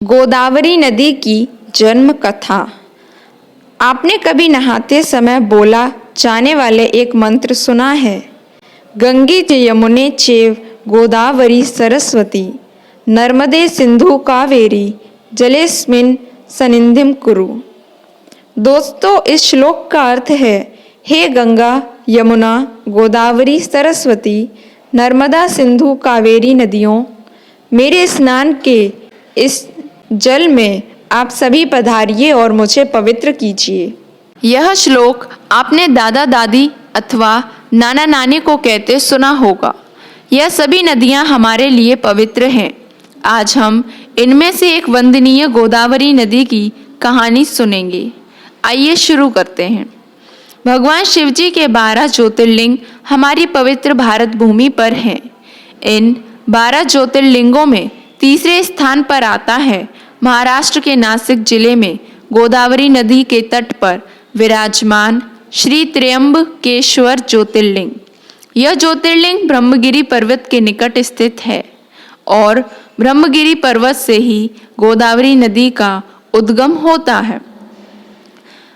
गोदावरी नदी की जन्म कथा। आपने कभी नहाते समय बोला जाने वाले एक मंत्र सुना है? गंगे च यमुने चैव गोदावरी सरस्वती नर्मदे सिंधु कावेरी जलेस्मिन् सन्निधिं कुरु। दोस्तों, इस श्लोक का अर्थ है, हे गंगा, यमुना, गोदावरी, सरस्वती, नर्मदा, सिंधु, कावेरी नदियों, मेरे स्नान के इस जल में आप सभी पधारिए और मुझे पवित्र कीजिए। यह श्लोक आपने दादा दादी अथवा नाना नानी को कहते सुना होगा। यह सभी नदियां हमारे लिए पवित्र हैं। आज हम इनमें से एक वंदनीय गोदावरी नदी की कहानी सुनेंगे। आइए शुरू करते हैं। भगवान शिव जी के 12 ज्योतिर्लिंग हमारी पवित्र भारत भूमि पर हैं। इन 12 ज्योतिर्लिंगों में तीसरे स्थान पर आता है महाराष्ट्र के नासिक जिले में गोदावरी नदी के तट पर विराजमान श्री त्र्यंबकेश्वर ज्योतिर्लिंग। यह ज्योतिर्लिंग ब्रह्मगिरी पर्वत के निकट स्थित है और ब्रह्मगिरी पर्वत से ही गोदावरी नदी का उद्गम होता है।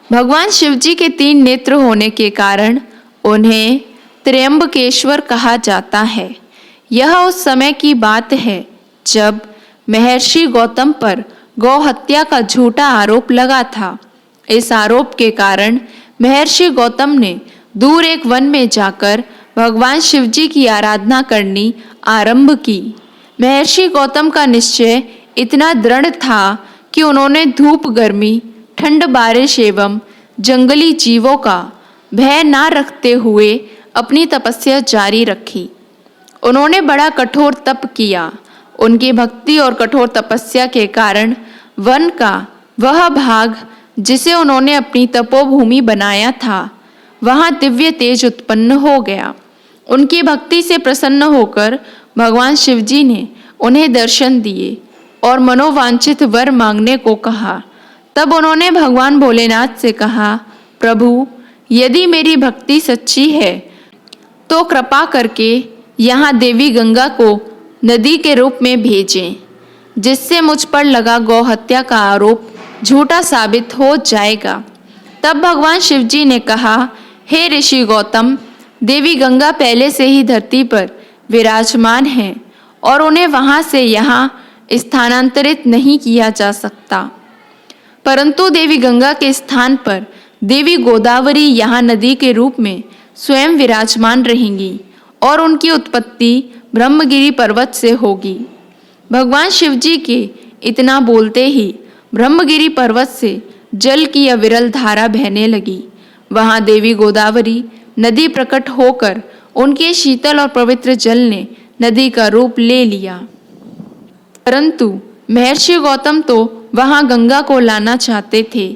भगवान शिव जी के 3 नेत्र होने के कारण उन्हें त्र्यंबकेश्वर कहा जाता है। यह उस समय की बात है जब महर्षि गौतम पर गौ हत्या का झूठा आरोप लगा था। इस आरोप के कारण महर्षि गौतम ने दूर एक वन में जाकर भगवान शिव जी की आराधना करनी आरंभ की। महर्षि गौतम का निश्चय इतना दृढ़ था कि उन्होंने धूप, गर्मी, ठंड, बारिश एवं जंगली जीवों का भय न रखते हुए अपनी तपस्या जारी रखी। उन्होंने बड़ा कठोर तप किया। उनकी भक्ति और कठोर तपस्या के कारण वन का वह भाग जिसे उन्होंने अपनी तपोभूमि बनाया था, वहां दिव्य तेज उत्पन्न हो गया। उनकी भक्ति से प्रसन्न होकर भगवान शिव जी ने उन्हें दर्शन दिए और मनोवांछित वर मांगने को कहा। तब उन्होंने भगवान भोलेनाथ से कहा, प्रभु, यदि मेरी भक्ति सच्ची है तो कृपा करके यहाँ देवी गंगा को नदी के रूप में भेजें, जिससे मुझ पर लगा गौ हत्या का आरोप झूठा साबित हो जाएगा। तब भगवान शिव जी ने कहा, हे ऋषि गौतम, देवी गंगा पहले से ही धरती पर विराजमान है और उन्हें वहां से यहाँ स्थानांतरित नहीं किया जा सकता, परंतु देवी गंगा के स्थान पर देवी गोदावरी यहाँ नदी के रूप में स्वयं विराजमान रहेंगी और उनकी उत्पत्ति ब्रह्मगिरी पर्वत से होगी। भगवान शिव जी के इतना बोलते ही ब्रह्मगिरी पर्वत से जल की अविरल धारा बहने लगी। वहां देवी गोदावरी नदी प्रकट होकर उनके शीतल और पवित्र जल ने नदी का रूप ले लिया। परंतु महर्षि गौतम तो वहां गंगा को लाना चाहते थे।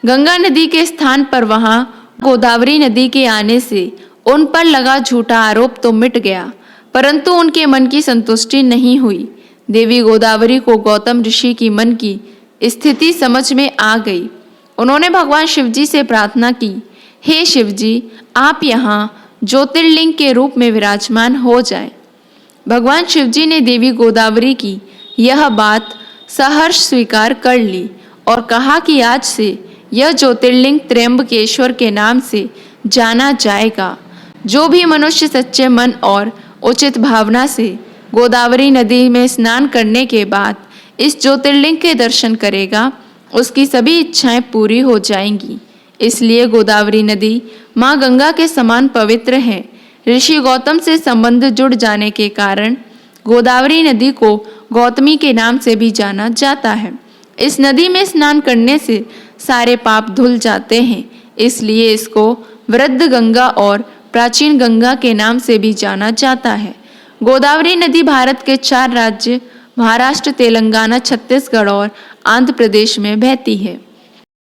गंगा नदी के स्थान पर वहां गोदावरी नदी के आने से उन पर लगा झूठा आरोप तो मिट गया, परंतु उनके मन की संतुष्टि नहीं हुई। देवी गोदावरी को गौतम ऋषि की मन की स्थिति समझ में आ गई। उन्होंने भगवान शिव जी से प्रार्थना की, हे शिव जी, आप यहाँ ज्योतिर्लिंग के रूप में विराजमान हो जाएं। भगवान शिव जी ने देवी गोदावरी की यह बात सहर्ष स्वीकार कर ली और कहा कि आज से यह ज्योतिर्लिंग त्र्यंबकेश्वर के नाम से जाना जाएगा। जो भी मनुष्य सच्चे मन और उचित भावना से गोदावरी नदी में स्नान करने के बाद इस ज्योतिर्लिंग के दर्शन करेगा, उसकी सभी इच्छाएं पूरी हो जाएंगी। इसलिए गोदावरी नदी माँ गंगा के समान पवित्र है। ऋषि गौतम से संबंध जुड़ जाने के कारण गोदावरी नदी को गौतमी के नाम से भी जाना जाता है। इस नदी में स्नान करने से सारे पाप धुल जाते हैं, इसलिए इसको वृद्ध गंगा और प्राचीन गंगा के नाम से भी जाना जाता है। गोदावरी नदी भारत के 4 राज्य महाराष्ट्र, तेलंगाना, छत्तीसगढ़ और आंध्र प्रदेश में बहती है।